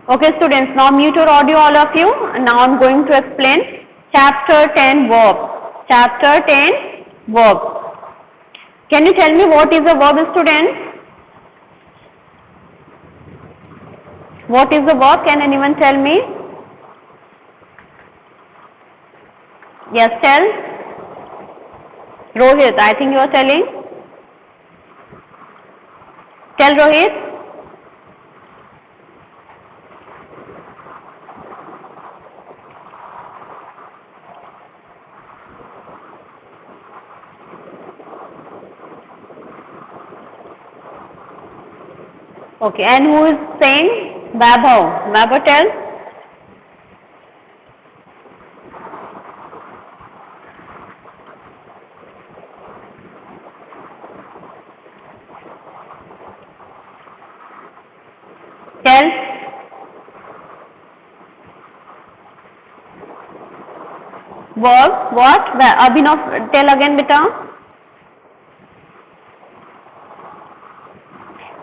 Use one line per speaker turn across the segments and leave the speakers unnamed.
Okay students, now mute your audio all of you. Now I'm going to explain chapter 10 verb. Chapter 10 verb. Can you tell me what is a verb, students? What is the verb? Can anyone tell me? Yes, tell. Rohit, I think you are telling. Tell Rohit. Okay, and who is saying? Vaibhav. Vaibhav, tell. Tell. Verb. What? Abhinav, tell again, beta.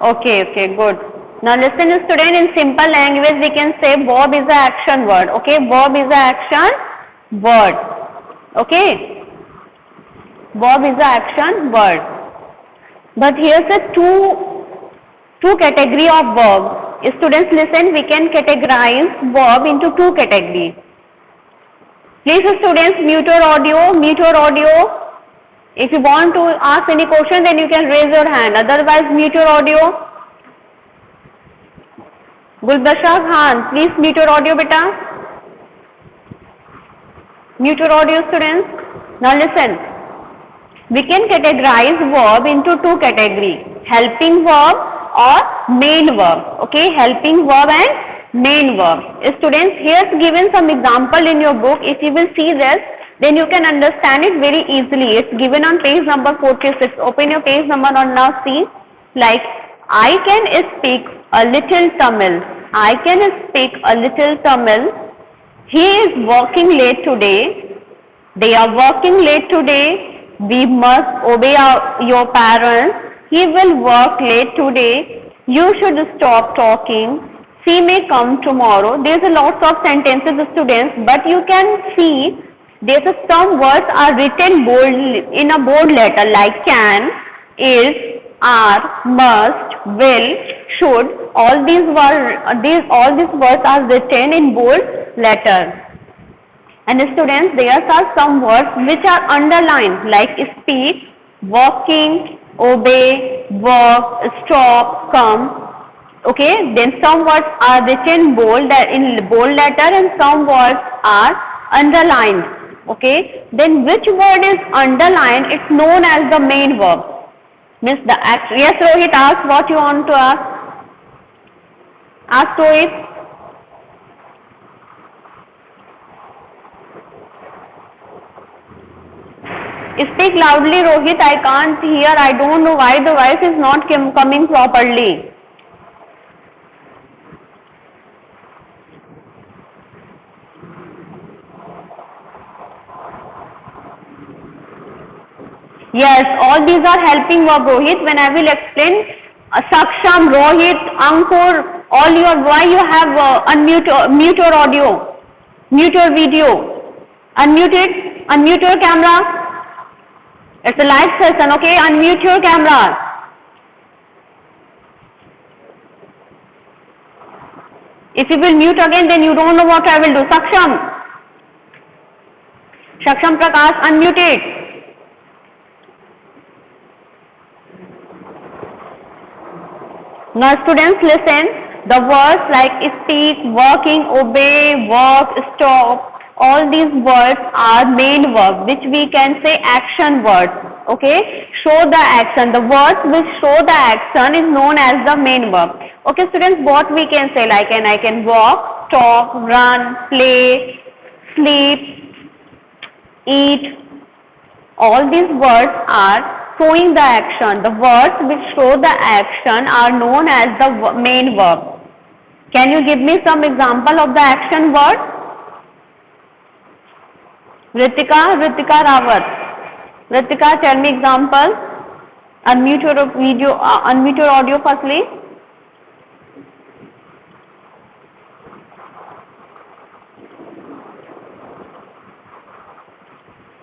Okay, good. Now listen student, in simple language we can say verb is an action word. Okay, verb is an action word. Okay, verb is an action word. But here's a two category of verb. Students listen, we can categorize verb into two categories. Please students, mute your audio. If you want to ask any question, then you can raise your hand. Otherwise, mute your audio. Gulbasha Khan, please mute your audio, beta. Mute your audio, students. Now listen. We can categorize verb into two categories. Helping verb or main verb. Okay, helping verb and main verb. Students, here's given some example in your book. If you will see this, then you can understand it very easily. It's given on page number 46. Open your page number and now see. Like, I can speak a little Tamil. I can speak a little Tamil. He is working late today. They are working late today. We must obey your parents. He will work late today. You should stop talking. She may come tomorrow. There's a lot of sentences, students, but you can see there's some words are written bold in a bold letter like can, is, are, must, will, should. All these words are written in bold letters. And students, there are some words which are underlined like speak, walking, obey, work, stop, come. Okay, then some words are written in bold letter and some words are underlined. Okay, then which word is underlined? It's known as the main verb. Means the action. Yes, Rohit, ask what you want to ask. Ask Rohit. Speak loudly, Rohit. I can't hear. I don't know why the voice is not coming properly. Yes, all these are helping verb, Rohit. When I will explain, Saksham, Rohit, Ankur, all why you have mute your audio, mute your video, unmute it, unmute your camera. It's a live session, okay? Unmute your camera. If you will mute again, then you don't know what I will do. Saksham Prakash, unmute it. Now students listen, the words like speak, working, obey, work, stop, all these words are main verbs which we can say action words. Okay, show the action. The words which show the action is known as the main verb. Okay students, what we can say like I can walk, talk, run, play, sleep, eat. All these words are showing the action. The words which show the action are known as the main verb. Can you give me some example of the action word? Ritika Rawat. Ritika, tell me example. Unmute your video, unmute your audio firstly.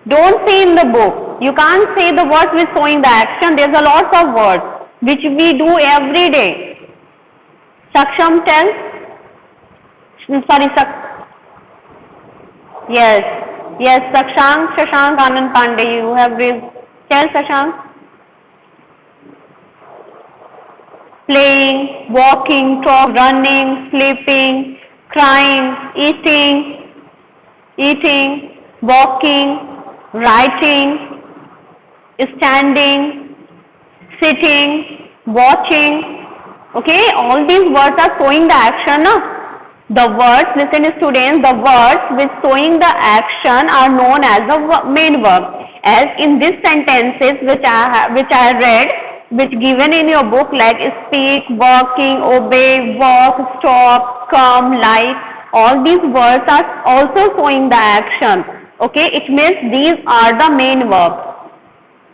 Don't say in the book. You can't say the words with showing the action. There's a lot of words which we do every day. Saksham, tell. Sorry, yes, yes, Shashank, Anand Pandey, you have raised. Tell Shashank. Playing, walking, talk, running, sleeping, crying, eating, walking, writing, standing, sitting, watching. Okay, all these words are showing the action. No? The words, listen students, the words with showing the action are known as the main verb. As in these sentences which I read, which given in your book like speak, walking, obey, walk, stop, come, like, all these words are also showing the action. Okay, it means these are the main verbs.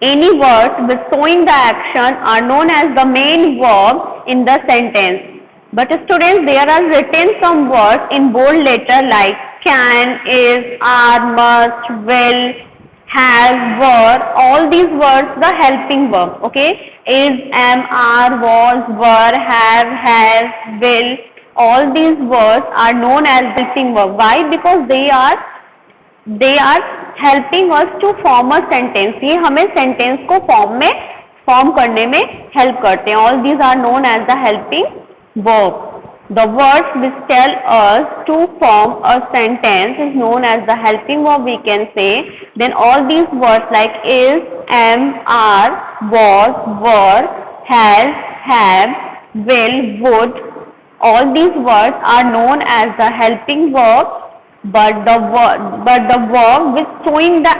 Any words with showing the action are known as the main verb in the sentence. But students, there are written some words in bold letter like can, is, are, must, will, has, were. All these words the helping verb. Okay, is, am, are, was, were, have, has, will. All these words are known as helping verb. Why? Because they are helping us to form a sentence. ये हमें sentence को form करने में help करते हैं. All these are known as the helping verb. The words which tell us to form a sentence is known as the helping verb, we can say. Then all these words like is, am, are, was, were, has, have, will, would. All these words are known as the helping verb. But the verb with showing the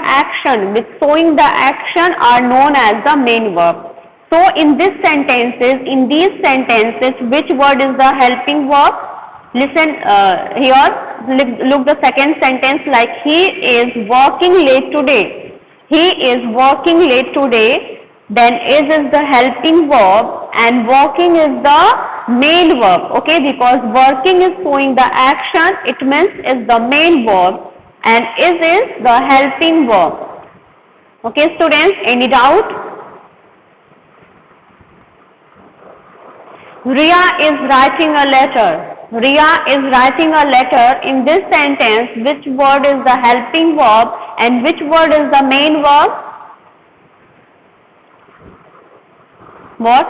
action are known as the main verb. So in these sentences, which word is the helping verb? Listen here, look the second sentence like he is working late today. He is working late today. Then is the helping verb and working is the main verb. Okay, because working is showing the action, it means is the main verb and is the helping verb. Okay students, any doubt? Riya is writing a letter. In this sentence, which word is the helping verb and which word is the main verb? What?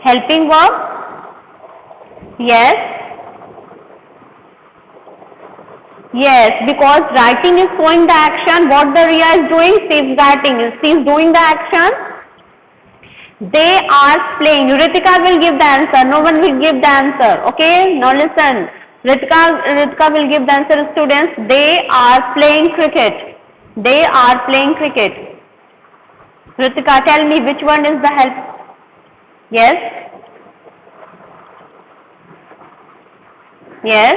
Helping verb? Yes. Yes, because writing is showing the action. What the Riya is doing? She is writing. She is doing the action. They are playing. Ritika will give the answer. No one will give the answer. Okay? Now listen. Ritika will give the answer. Students, they are playing cricket. Ritika, tell me which one is the help? Yes? Yes?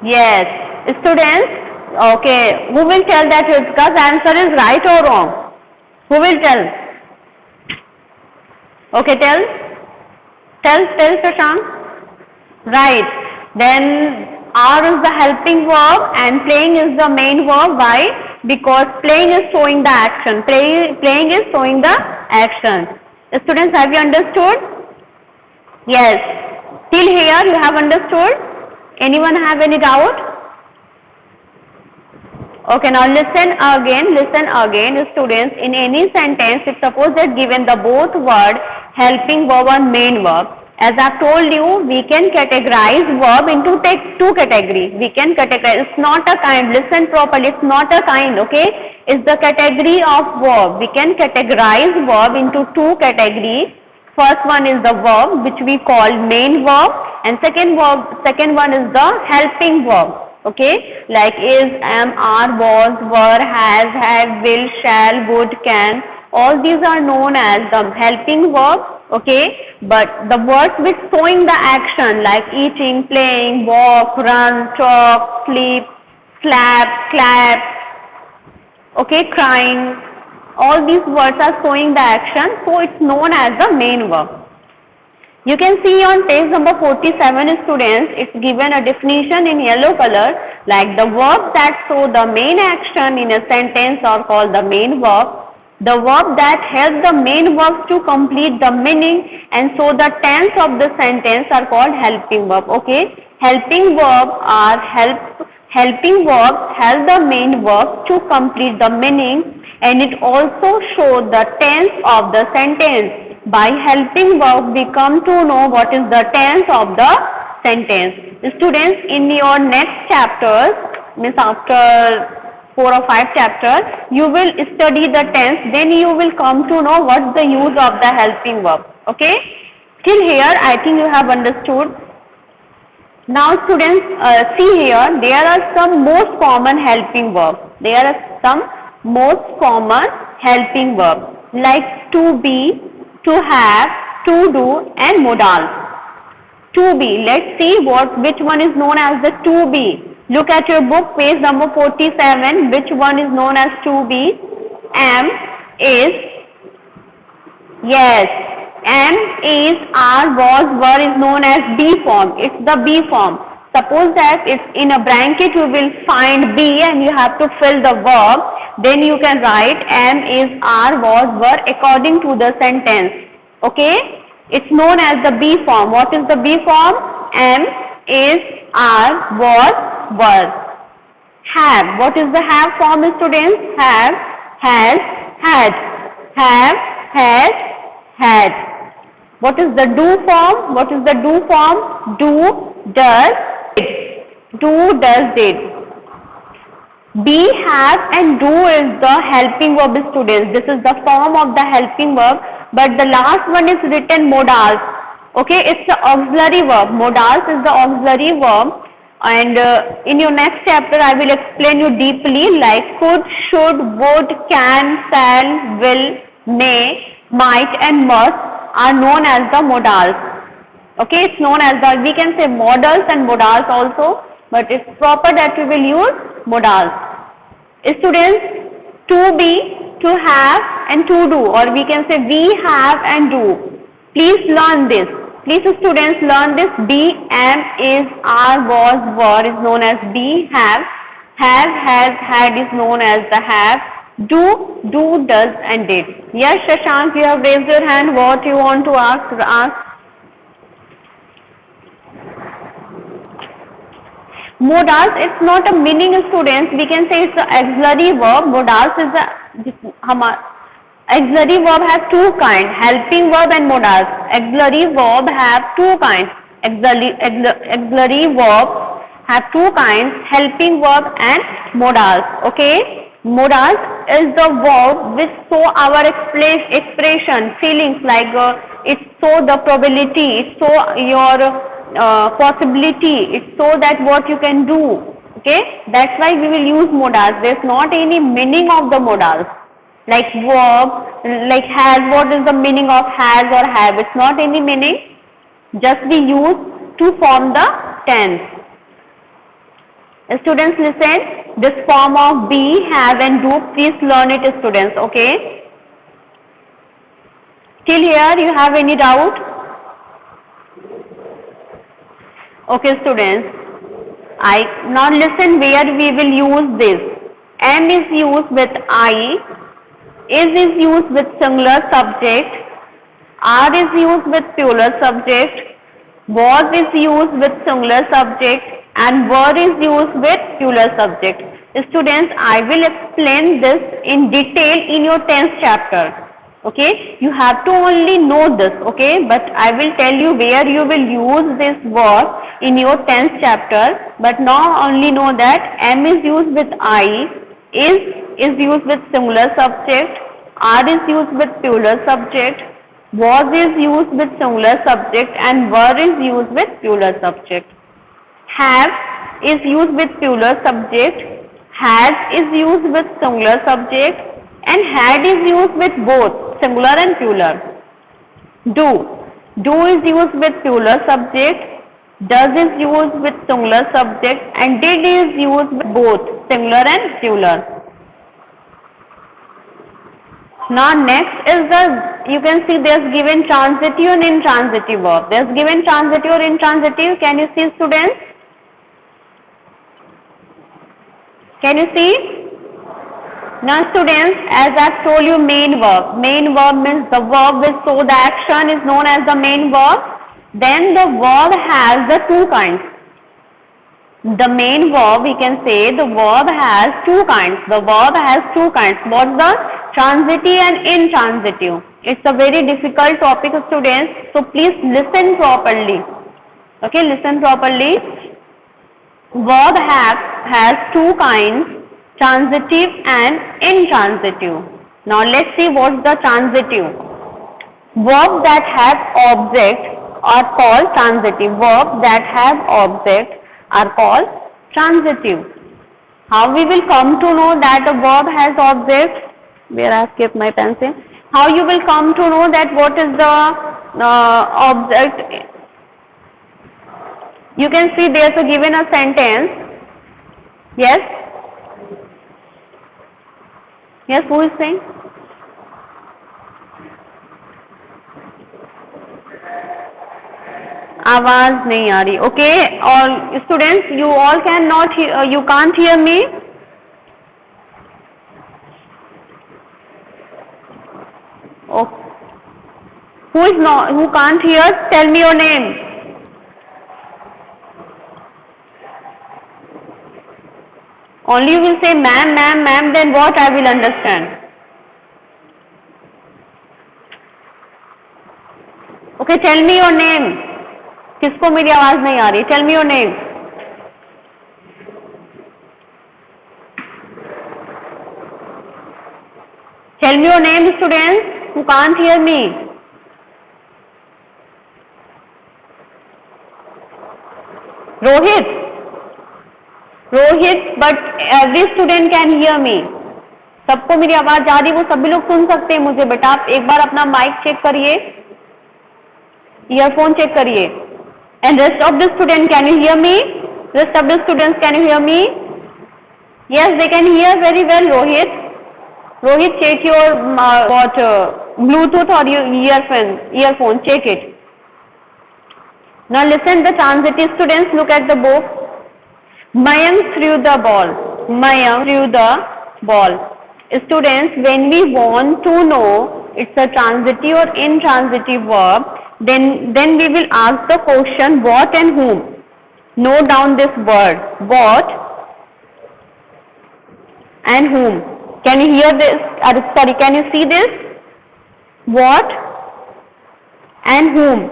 Yes. Students, okay, who will tell that Ritika's answer is right or wrong? Who will tell? Okay, tell Shashank. Right. Then are is the helping verb and playing is the main verb. Why? Because playing is showing the action. Playing is showing the action. Students, have you understood? Yes. Till here you have understood? Anyone have any doubt? Okay, now listen again students. In any sentence, if suppose that given the both word helping verb and main verb, as I have told you, we can categorize verb into two categories. We can categorize, it's not a kind, listen properly, it's not a kind, okay? It's the category of verb. We can categorize verb into two categories. First one is the verb which we call main verb and second one is the helping verb. Okay, like is, am, are, was, were, has, have, will, shall, would, can. All these are known as the helping verb. Okay, but the words with showing the action like eating, playing, walk, run, talk, sleep, slap, clap, okay, crying, All these words are showing the action, so it's known as the main verb. You can see on page number 47, students, it's given a definition in yellow color, like the verbs that show the main action in a sentence are called the main verb. The verb that help the main verbs to complete the meaning and show the tense of the sentence are called helping verb. Okay, helping verbs help the main verb to complete the meaning, and it also shows the tense of the sentence. By helping verb, we come to know what is the tense of the sentence. Students, in your next chapters, means after 4 or 5 chapters, you will study the tense, then you will come to know what's the use of the helping verb. Okay, till here I think you have understood. Now students, see here, there are some most common helping verbs. There are some most common helping verbs like to be, to have, to do and modals. To be, let's see which one is known as the to be. Look at your book, page number 47, which one is known as to be? Am, is, yes, am, is, are, was, were is known as be form. It's the be form. Suppose that it's in a bracket, you will find be and you have to fill the verb. Then you can write am, is, are, was, were according to the sentence. Okay? It's known as the be form. What is the be form? Am, is, are, was, were. Have. What is the have form, students? Have, has, had. Have, has, had. What is the do form? What is the do form? Do, does, did. Do, does, did. Be, have and do is the helping verb, students. This is the form of the helping verb, but the last one is written modals. Okay, it's the auxiliary verb. Modals is the auxiliary verb, and in your next chapter I will explain you deeply, like could, should, would, can, shall, will, may, might and must are known as the modals. Okay, it's known as the, we can say modals and modals also, but it's proper that we will use modals. Students, to be, to have and to do, or we can say we have and do. Please learn this. Please students learn this. Be, am, is, are, was, were is known as be, have, has, had is known as the have, do, does and did. Yes, Shashank, you have raised your hand. What you want to ask? Modals, it's not a meaning, students. We can say it's the auxiliary verb. Modals is the auxiliary verb has two kinds, helping verb and modals. Auxiliary verb have two kinds. Auxiliary verb have two kinds, helping verb and modals. Okay, modals is the verb which show our expression, feelings, like it show the probability, it show your possibility, it show that what you can do. Okay, that's why we will use modals. There's not any meaning of the modals. Like verb, like has, what is the meaning of has or have? It's not any meaning, just be used to form the tense. Students, listen, this form of be, have and do, please learn it, students. Okay, till here you have any doubt? Okay, students, now listen where we will use this. Am is used with I, is used with singular subject, are is used with plural subject, was is used with singular subject and were is used with plural subject. Students, I will explain this in detail in your 10th chapter. Okay, you have to only know this, okay, but I will tell you where you will use this verb in your 10th chapter. But now only know that am is used with I, is used with singular subject, are is used with plural subject, was is used with singular subject and were is used with plural subject. Have is used with plural subject, has is used with singular subject and had is used with both singular and plural. Do is used with plural subject, does is used with singular subject and did is used with both singular and plural. Now next is the, you can see there's given transitive and intransitive verb. There's given transitive or intransitive. Can you see, students? Can you see? Now students, as I've told you, main verb. Main verb means the verb which show the action is known as the main verb. Then the verb has the two kinds. The main verb, we can say the verb has two kinds. The verb has two kinds. What's the transitive and intransitive? It's a very difficult topic, students. So please listen properly. Okay, listen properly. Verb has two kinds, transitive and intransitive. Now let's see what's the transitive. Verbs that have object are called transitive. Verbs that have object are called transitive. How we will come to know that a verb has object? Where I have kept my pencil. How you will come to know that what is the object? You can see there's a given a sentence. Yes? Yes, who is saying? आवाज नहीं आ रही. Okay, all students, you all cannot hear, you can't hear me. Oh, who can't hear? Tell me your name. Only you will say ma'am, ma'am, ma'am, then what I will understand. Okay, tell me your name. किसको मेरी आवाज नहीं आ रही? Tell me your name. Tell me your name, students, who can't hear me. Rohit. Rohit, but every student can hear me. सबको मेरी आवाज जा रही, वो सभी लोग सुन सकते हैं मुझे. बेटा आप एक बार अपना माइक चेक करिए, ईयरफोन चेक करिए. And rest of the students, can you hear me? Rest of the students, can you hear me? Yes, they can hear very well. Rohit, Rohit, check your Bluetooth or your earphone. Check it. Now listen, the transitive students. Look at the book. Mayank threw the ball. Mayank threw the ball. Students, when we want to know it's a transitive or intransitive verb, then we will ask the question what and whom. Note down this word, what and whom. Can you hear this? Sorry, can you see this? What and whom.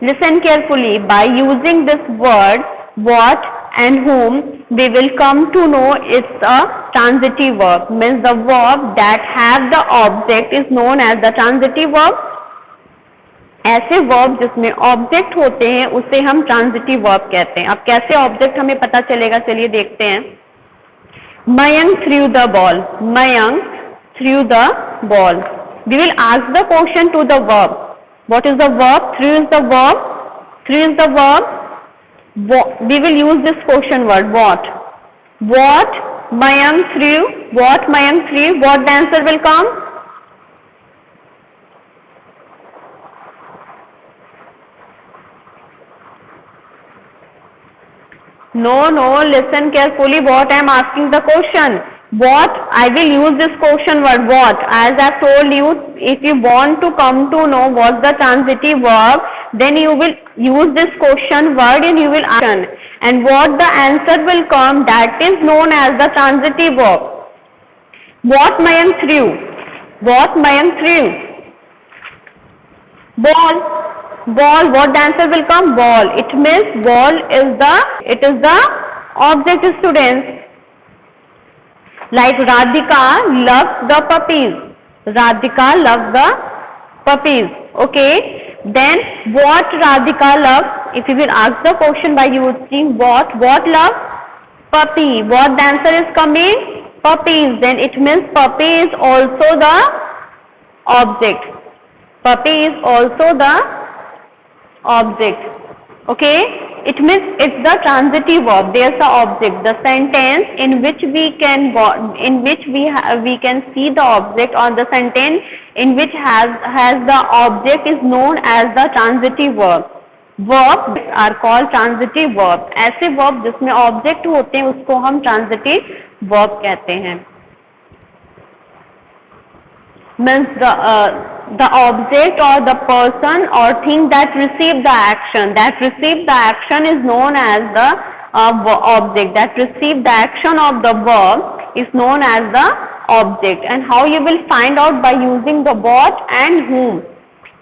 Listen carefully. By using this word, what and whom, we will come to know it's a transitive verb. Means the verb that have the object is known as the transitive verb. ऐसे verb जिसमें object होते हैं उसे हम transitive verb कहते हैं. अब कैसे ऑब्जेक्ट हमें पता चलेगा, चलिए देखते हैं. Mayank threw the ball. Mayank threw the ball. We will ask the question to the verb. What is the verb? Threw is the verb. Threw is the verb. We will use this question word what. What Mayank threw. What Mayank threw. What the answer will come? No, listen carefully what I am asking the question. What? I will use this question word what. As I told you, if you want to come to know what the transitive verb, then you will use this question word and you will ask. And what the answer will come, that is known as the transitive verb. What Mayank threw. What Mayank threw. Ball. Ball. What the answer will come? Ball. It means ball is the object, students. Like Radhika loves the puppies. Radhika loves the puppies. Okay. Then what Radhika loves? If you will ask the question by using what loves? Puppy. What the answer is coming? Puppies. Then it means puppy is also the object. Puppy is also the object. Okay. It means it's the transitive verb. There's the object. The sentence in which we can we can see the object, or the sentence in which has the object is known as the transitive verb. Verbs are called transitive verb. ऐसे verb जिसमें object होते हैं उसको हम transitive verb कहते हैं. Means the object or the person or thing that receive the action is known as the object. That receive the action of the verb is known as the object. And how you will find out? By using the what and whom.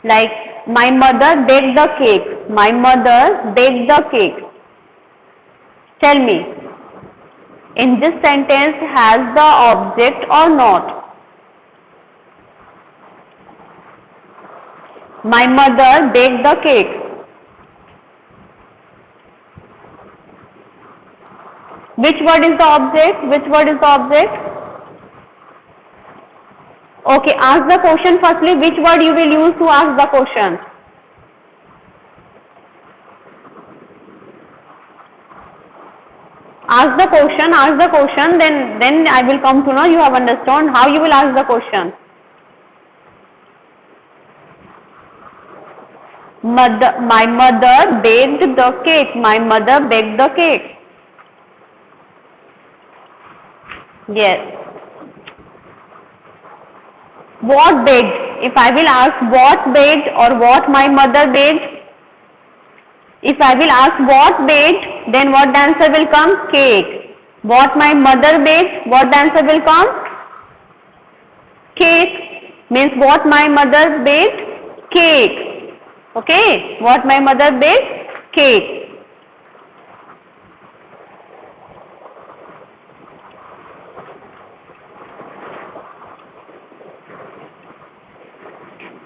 Like, my mother baked the cake. My mother baked the cake. Tell me, in this sentence has the object or not? My mother baked the cake. Which word is the object? Which word is the object? Okay, ask the question firstly. Which word you will use to ask the question? Ask the question, then I will come to know you have understood how you will ask the question. My mother baked the cake. My mother baked the cake. Yes. What baked? If I will ask what baked or what my mother baked, if I will ask what baked, then what the answer will come? Cake. What my mother baked, what the answer will come? Cake. Means what my mother baked? Cake. Okay, what my mother baked? Cake.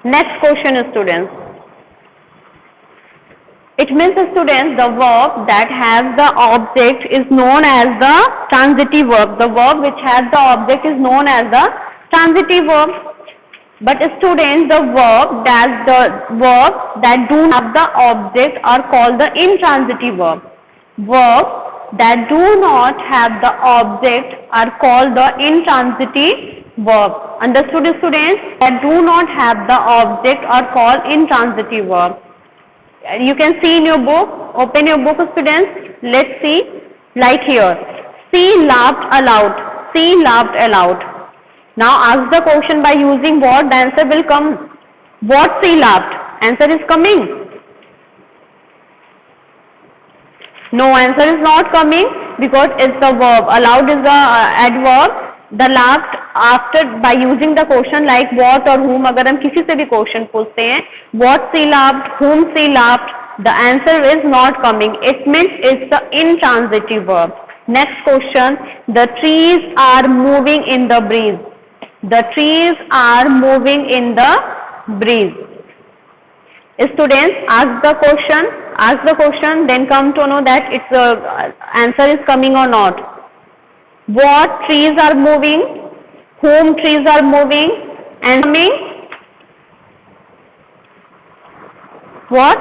Next question, students. It means, students, the verb that has the object is known as the transitive verb. The verb which has the object is known as the transitive verb. But students, the verb that do not have the object are called the intransitive verb. Verbs that do not have the object are called the intransitive verb. Understood, students? That do not have the object are called intransitive verb. You can see in your book. Open your book, students. Let's see. Like here, she laughed aloud. She laughed aloud. Now ask the question by using what, the answer will come. What she laughed? Answer is coming. No, answer is not coming because it's the verb. Aloud is the adverb. The laughed after by using the question like what or whom. अगर हम किसी से भी question पूछते हैं, what she laughed, whom she laughed, the answer is not coming. It means it's the intransitive verb. Next question. The trees are moving in the breeze. The trees are moving in the breeze. Students, ask the question, then come to know that its answer is coming or not. What trees are moving? Whom trees are moving? And coming? What?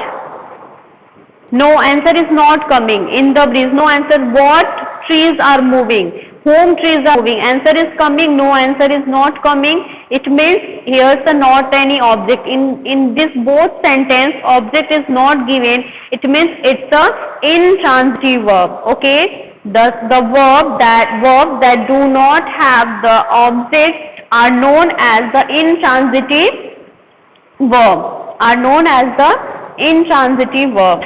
No, answer is not coming. In the breeze, no answer. What trees are moving? Whom trees are moving? Answer is coming. No, answer is not coming. It means here's the not any object. In this both sentence, object is not given. It means it's a intransitive verb. Okay. The verb that do not have the object are known as the intransitive verb. Are known as the intransitive verb.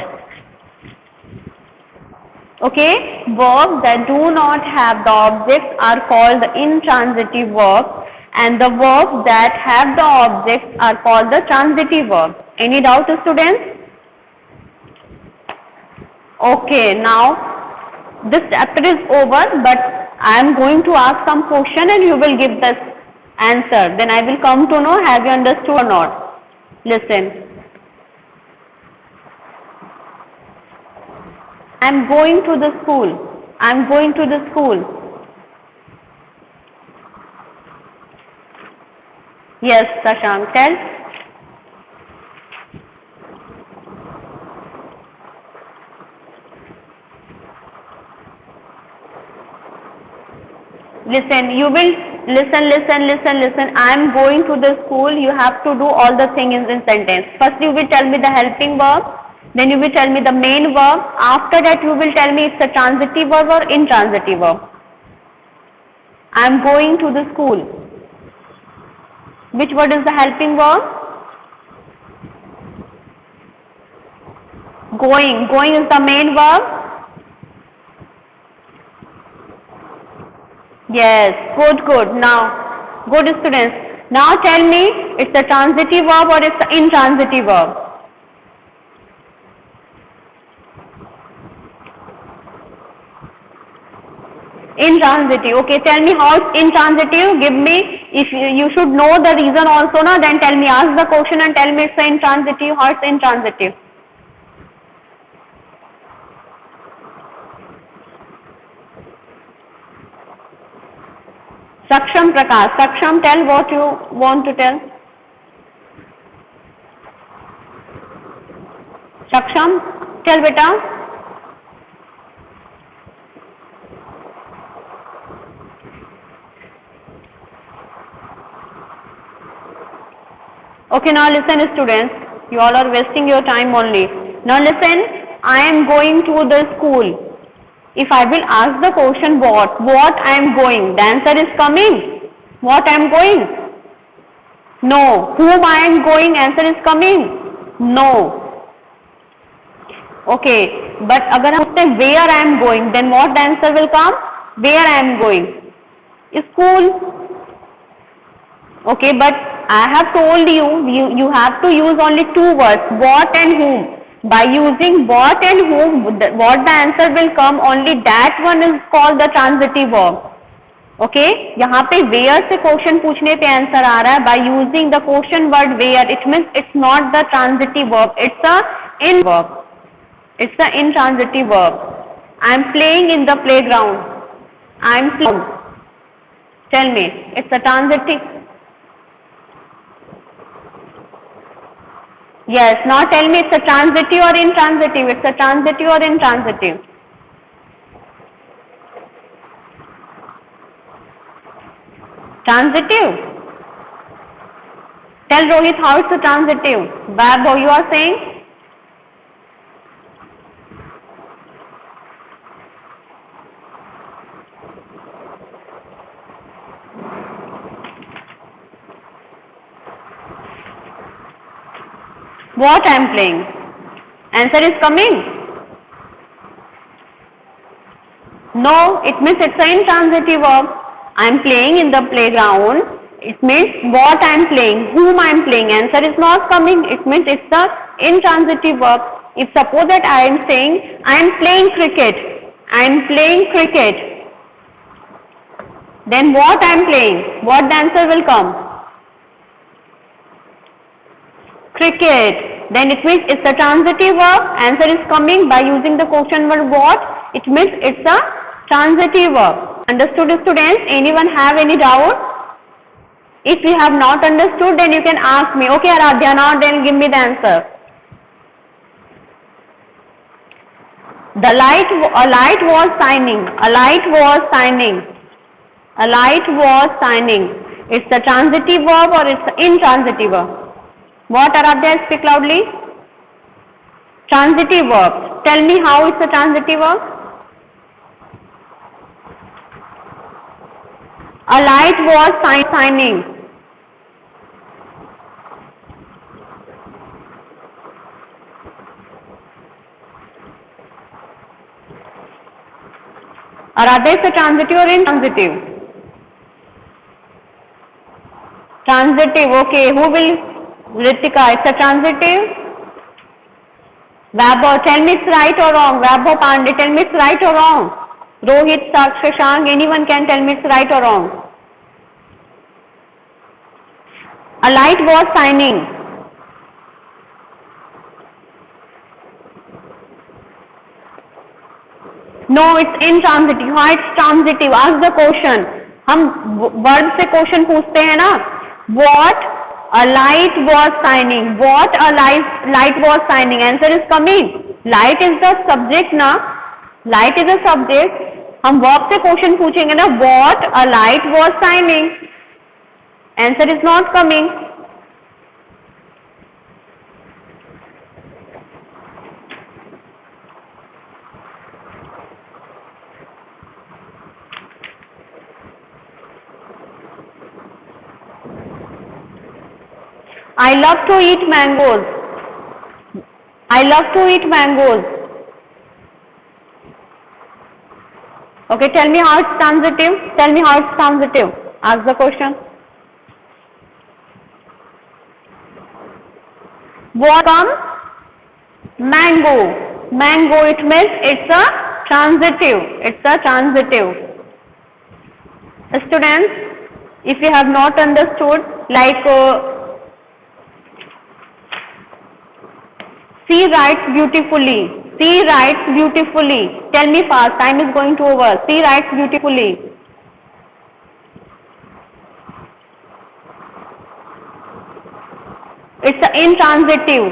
Okay, verbs that do not have the objects are called the intransitive verb, and the verbs that have the objects are called the transitive verb. Any doubt, students? Okay, now this chapter is over, but I am going to ask some question and you will give the answer. Then I will come to know have you understood or not. Listen. I am going to the school. I am going to the school. Yes, Shashank, tell. Listen, you will listen. I am going to the school. You have to do all the things in sentence. First you will tell me the helping verb, then you will tell me the main verb. After that you will tell me it's a transitive verb or intransitive verb. I am going to the school. Which word is the helping verb? Going. Going is the main verb. Yes, good. Now, good students. Now tell me, it's a transitive verb or it's an intransitive verb? Intransitive. Okay, tell me how it's intransitive. Give me, if you should know the reason also, na, then tell me, ask the question and tell me it's a intransitive, how it's intransitive. Saksham Prakash. Saksham, tell what you want to tell. Saksham, tell beta. Okay, now listen students. You all are wasting your time only. Now listen, I am going to the school. If I will ask the question what I am going, the answer is coming. What I am going? No. Whom I am going, answer is coming? No. Okay, but अगर हम पूछते where I am going, then what the answer will come? Where I am going? School. Okay, but I have told you have to use only two words, what and whom. By using what and whom, what the answer will come, only that one is called the transitive verb. Okay, यहाँ पे where से question पूछने पे answer आ रहा है. By using the question word where, it means it's not the transitive verb, it's a in verb. It's the intransitive verb. I am playing in the playground. I am playing. Tell me, it's a transitive. Yes, now tell me it's a transitive or intransitive. It's a transitive or intransitive. Transitive. Tell Rohit how it's a transitive. Vaibhav, you are saying? What I am playing? Answer is coming? No, it means it's an intransitive verb. I am playing in the playground. It means what I am playing, whom I am playing. Answer is not coming. It means it's the intransitive verb. If suppose that I am saying I am playing cricket. I am playing cricket. Then what I am playing? What the answer will come? Cricket. Then it means it's a transitive verb. Answer is coming by using the question word what. It means it's a transitive verb. Understood students? Anyone have any doubt? If you have not understood, then you can ask me. Okay Aradhya, now then give me the answer. A light was shining. A light was shining. A light was shining. It's the transitive verb or it's the intransitive verb? What Aradhya, speak loudly? Transitive verb. Tell me how it's a transitive verb? A light was shining. Aradhya, it's a transitive or intransitive? Transitive. Okay. Who will? Ritika, it's a transitive. Vaibhav, tell me it's right or wrong. Vaibhav Pandey, tell me it's right or wrong. Rohit, Shashank, anyone can tell me it's right or wrong. A light was shining. No, it's intransitive. Why it's transitive? Ask the question. हम verb से question पूछते हैं ना. What a light was shining. What a light was shining. Answer is coming. Light is the subject na. Light is the subject. हम verb से question पूछेंगे ना, what a light was shining, answer is not coming. I love to eat mangoes. I love to eat mangoes. Okay, tell me how it's transitive. Tell me how it's transitive. Ask the question. What comes? Mango. Mango, it means it's a transitive. It's a transitive. Students, if you have not understood, like she writes beautifully. She writes beautifully. Tell me fast. Time is going to over. She writes beautifully. It's an intransitive.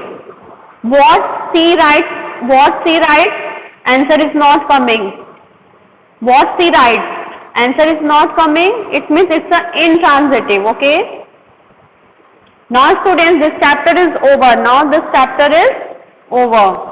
What she writes? What she writes? Answer is not coming. What she writes? Answer is not coming. It means it's an intransitive. Okay. Now students, this chapter is over. Now this chapter is over.